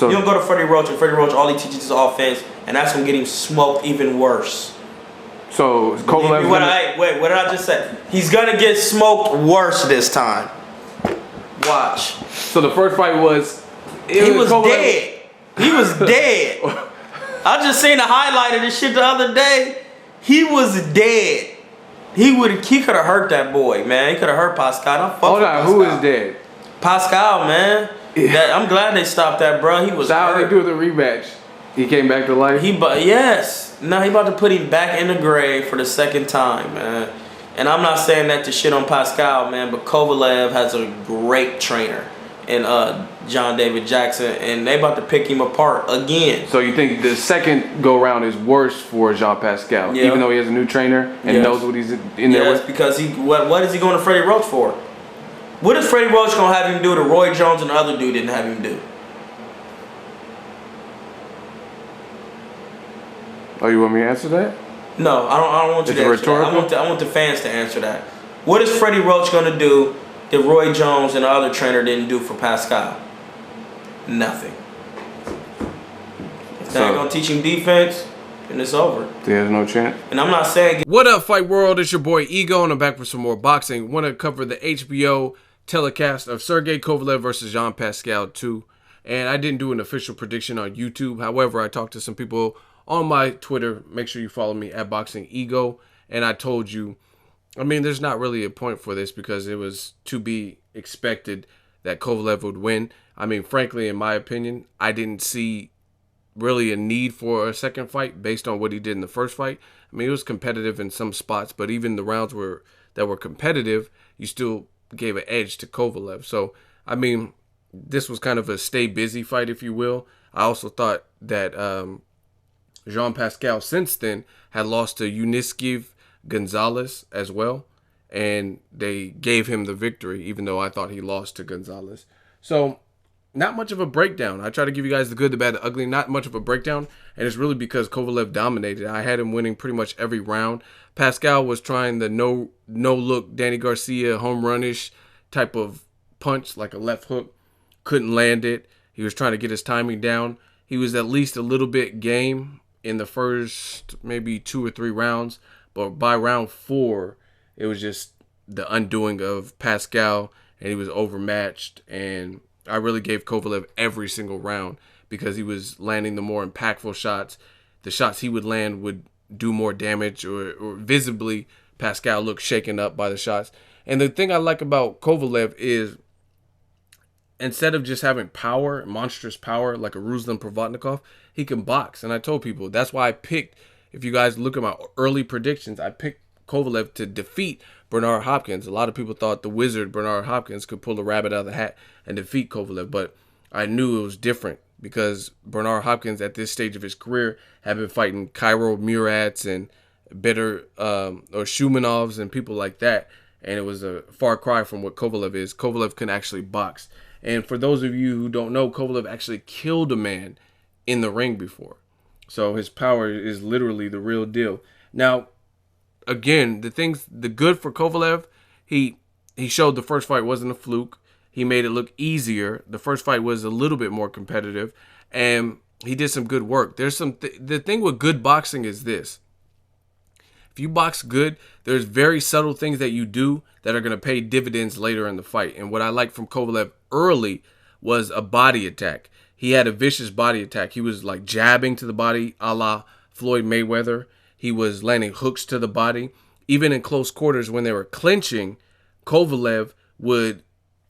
You don't go to Freddie Roach, and Freddie Roach, all he teaches is offense, and that's going to get him smoked even worse. So Kovalev. Wait, what did I just say? He's going to get smoked worse this time. Watch. So the first fight was... He was dead. He was dead. I just seen a highlight of this shit the other day. He was dead. He could have hurt that boy, man. He could have hurt Pascal. Hold on, who is dead? Pascal, man. Yeah. I'm glad they stopped that, bro. He was hurt. How they do the rematch? He came back to life? Yes. Now he about to put him back in the grave for the second time, man. And I'm not saying that to shit on Pascal, man, but Kovalev has a great trainer in John David Jackson, and they about to pick him apart again. So you think the second go-round is worse for Jean Pascal, even though he has a new trainer and knows what he's in there with? Yes, because what is he going to Freddie Roach for? What is Freddie Roach going to have him do that Roy Jones and the other dude didn't have him do? Oh, you want me to answer that? No, I don't want you to answer that. I want the fans to answer that. What is Freddie Roach going to do that Roy Jones and the other trainer didn't do for Pascal? Nothing. If they're going to teach him defense, then it's over. He has no chance. And I'm not saying... What up, Fight World? It's your boy Ego, and I'm back for some more boxing. Want to cover the HBO telecast of Sergey Kovalev versus Jean Pascal 2. And I didn't do an official prediction on YouTube. However, I talked to some people on my Twitter. Make sure you follow me at Boxingego. And I told you, I mean, there's not really a point for this because it was to be expected that Kovalev would win. I mean, frankly, in my opinion, I didn't see really a need for a second fight based on what he did in the first fight. I mean, it was competitive in some spots, but even the rounds that were competitive, you still gave an edge to Kovalev. So, I mean, this was kind of a stay busy fight, if you will. I also thought that Jean Pascal since then had lost to Uniskiv Gonzalez as well, and they gave him the victory, even though I thought he lost to Gonzalez. So, not much of a breakdown. I try to give you guys the good, the bad, the ugly. Not much of a breakdown, and it's really because Kovalev dominated. I had him winning pretty much every round. Pascal was trying the no look Danny Garcia home run-ish type of punch, like a left hook. Couldn't land it. He was trying to get his timing down. He was at least a little bit game in the first maybe 2 or 3 rounds, but by round 4, it was just the undoing of Pascal, and he was overmatched. And I really gave Kovalev every single round because he was landing the more impactful shots. The shots he would land would do more damage, or visibly Pascal looked shaken up by the shots. And the thing I like about Kovalev is, instead of just having power, monstrous power, like a Ruslan Provodnikov, he can box. And I told people, that's why I picked, if you guys look at my early predictions, I picked Kovalev to defeat Bernard Hopkins. A lot of people thought the wizard Bernard Hopkins could pull a rabbit out of the hat and defeat Kovalev, but I knew it was different because Bernard Hopkins at this stage of his career had been fighting Kyril Murats and better or Shumanovs and people like that, and it was a far cry from what Kovalev is. Kovalev can actually box. And for those of you who don't know, Kovalev actually killed a man in the ring before. So his power is literally the real deal. Now, again, the good for Kovalev, he showed the first fight wasn't a fluke. He made it look easier. The first fight was a little bit more competitive, and he did some good work. There's the thing with good boxing is this. If you box good, there's very subtle things that you do that are going to pay dividends later in the fight. And what I liked from Kovalev early was a body attack. He had a vicious body attack. He was like jabbing to the body a la Floyd Mayweather. He was landing hooks to the body. Even in close quarters when they were clinching, Kovalev would,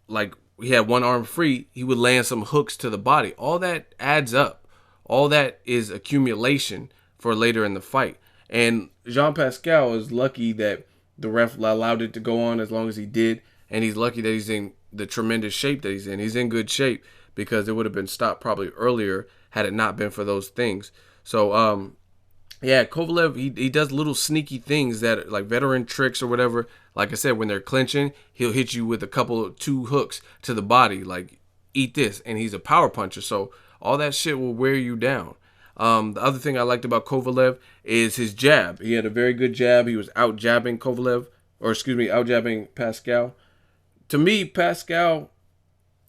like, he had one arm free, he would land some hooks to the body. All that adds up. All that is accumulation for later in the fight. And Jean Pascal is lucky that the ref allowed it to go on as long as he did. And he's lucky that he's in the tremendous shape that he's in. He's in good shape because it would have been stopped probably earlier had it not been for those things. So, yeah, Kovalev, he does little sneaky things that like veteran tricks or whatever. Like I said, when they're clinching, he'll hit you with two hooks to the body, like eat this. And he's a power puncher. So all that shit will wear you down. The other thing I liked about Kovalev is his jab. He had a very good jab. He was out jabbing out jabbing Pascal. To me, Pascal,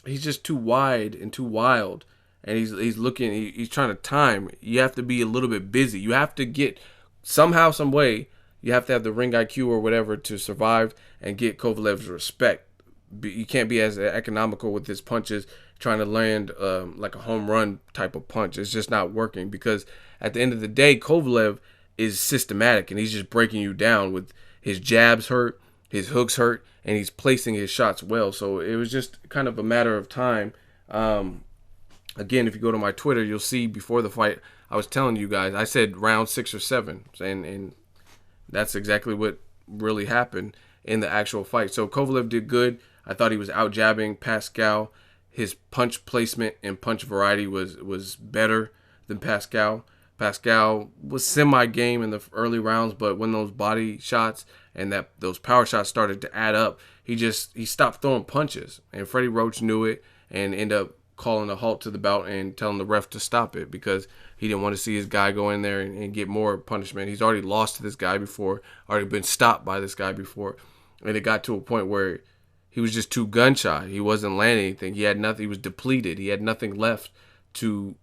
he's just too wide and too wild. and he's looking. He's trying to time. You have to be a little bit busy. You have to get somehow, some way. You have to have the ring IQ or whatever to survive and get Kovalev's respect. You can't be as economical with his punches, trying to land like a home run type of punch. It's just not working, because at the end of the day, Kovalev is systematic, and he's just breaking you down with his jabs hurt, his hooks hurt, and he's placing his shots well. So it was just kind of a matter of time. Again, if you go to my Twitter, you'll see before the fight, I was telling you guys, I said round 6 or 7, and that's exactly what really happened in the actual fight. So Kovalev did good. I thought he was out jabbing Pascal. His punch placement and punch variety was better than Pascal. Pascal was semi-game in the early rounds, but when those body shots and those power shots started to add up, he stopped throwing punches. And Freddie Roach knew it and ended up calling a halt to the bout and telling the ref to stop it, because he didn't want to see his guy go in there and get more punishment. He's already lost to this guy before, already been stopped by this guy before. And it got to a point where he was just too gun shy. He wasn't landing anything. He had nothing. He was depleted. He had nothing left to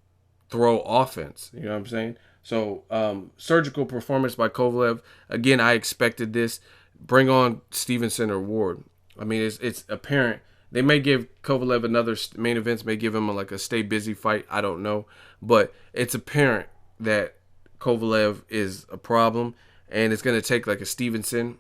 throw offense. You know what I'm saying? So surgical performance by Kovalev. Again, I expected this. Bring on Stevenson or Ward. I mean, it's apparent. They may give Kovalev another main events, may give him a stay busy fight. I don't know. But it's apparent that Kovalev is a problem, and it's going to take like a Stevenson,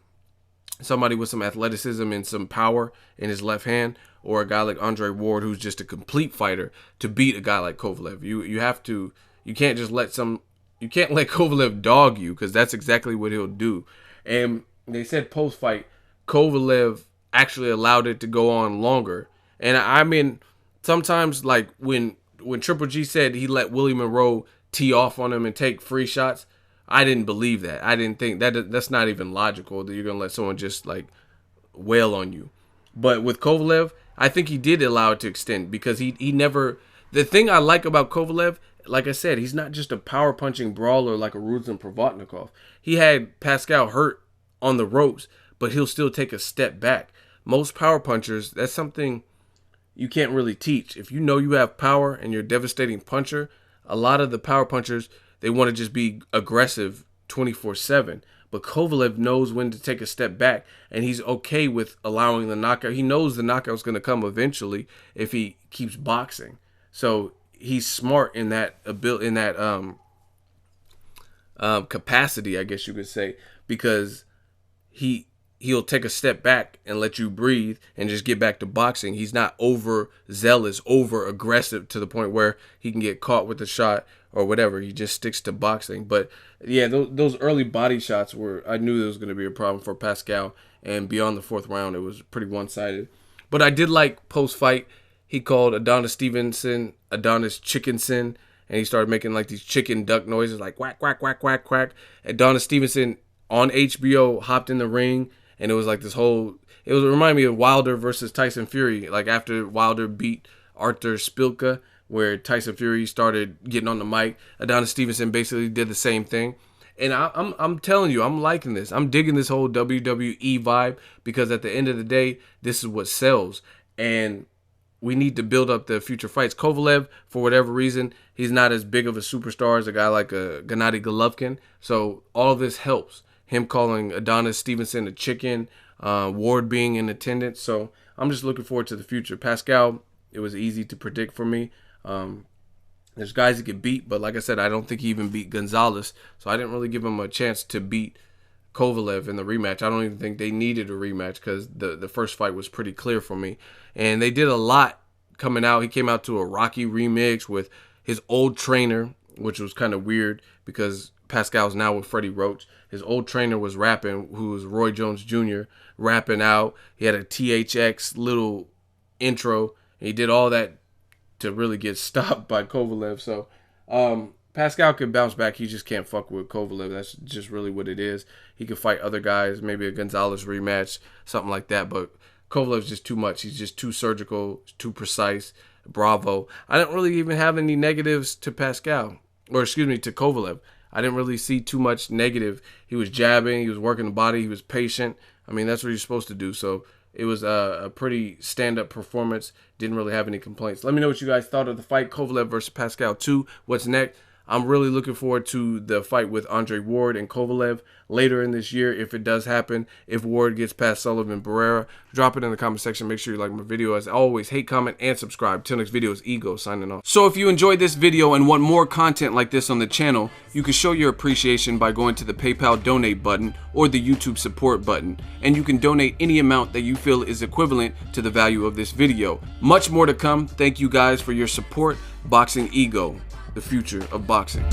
somebody with some athleticism and some power in his left hand, or a guy like Andre Ward, who's just a complete fighter, to beat a guy like Kovalev. You can't let Kovalev dog you, because that's exactly what he'll do. And they said post-fight, Kovalev actually allowed it to go on longer. And I mean, sometimes like when Triple G said he let Willie Monroe tee off on him and take free shots, I didn't believe that. I didn't think that's not even logical, that you're going to let someone just like wail on you. But with Kovalev, I think he did allow it to extend, because he never, the thing I like about Kovalev, like I said, he's not just a power punching brawler like a Ruzin Provodnikov. He had Pascal hurt on the ropes, but he'll still take a step back. Most power punchers, that's something you can't really teach. If you know you have power and you're a devastating puncher, a lot of the power punchers, they want to just be aggressive 24/7. But Kovalev knows when to take a step back, and he's okay with allowing the knockout. He knows the knockout's going to come eventually if he keeps boxing. So he's smart in that capacity, I guess you could say, because he'll take a step back and let you breathe and just get back to boxing. He's not overzealous, over aggressive to the point where he can get caught with a shot or whatever. He just sticks to boxing. But yeah, those early body shots I knew there was going to be a problem for Pascal, and beyond the 4th round, it was pretty one-sided. But I did like post-fight, he called Adonis Stevenson Adonis Chickenson, and he started making like these chicken duck noises, like quack, quack, quack, quack, quack. Adonis Stevenson on HBO hopped in the ring, and it was like this whole, it reminded me of Wilder versus Tyson Fury, like after Wilder beat Arthur Spilka, where Tyson Fury started getting on the mic. Adonis Stevenson basically did the same thing. And I'm telling you, I'm liking this. I'm digging this whole WWE vibe, because at the end of the day, this is what sells. And we need to build up the future fights. Kovalev, for whatever reason, he's not as big of a superstar as a guy like Gennady Golovkin. So all this helps. Him calling Adonis Stevenson a chicken, Ward being in attendance. So I'm just looking forward to the future. Pascal, it was easy to predict for me. There's guys he could beat, but like I said, I don't think he even beat Gonzalez. So I didn't really give him a chance to beat Kovalev in the rematch. I don't even think they needed a rematch, because the first fight was pretty clear for me. And they did a lot coming out. He came out to a Rocky remix with his old trainer, which was kind of weird because Pascal's now with Freddie Roach. His old trainer was rapping, who was Roy Jones Jr., rapping out. He had a THX little intro. And he did all that to really get stopped by Kovalev. So Pascal can bounce back. He just can't fuck with Kovalev. That's just really what it is. He could fight other guys, maybe a Gonzalez rematch, something like that. But Kovalev's just too much. He's just too surgical, too precise. Bravo. I didn't really even have any negatives to Pascal, or excuse me, to Kovalev. I didn't really see too much negative. He was jabbing. He was working the body. He was patient. I mean, that's what you're supposed to do. So It was a pretty stand-up performance. Didn't really have any complaints. Let me know what you guys thought of the fight. Kovalev versus Pascal 2. What's next? I'm really looking forward to the fight with Andre Ward and Kovalev later in this year, if it does happen. If Ward gets past Sullivan Barrera, drop it in the comment section. Make sure you like my video. As always, hate, comment, and subscribe. Till next video is Ego signing off. So if you enjoyed this video and want more content like this on the channel, you can show your appreciation by going to the PayPal donate button or the YouTube support button. And you can donate any amount that you feel is equivalent to the value of this video. Much more to come. Thank you guys for your support. Boxingego, the future of boxing.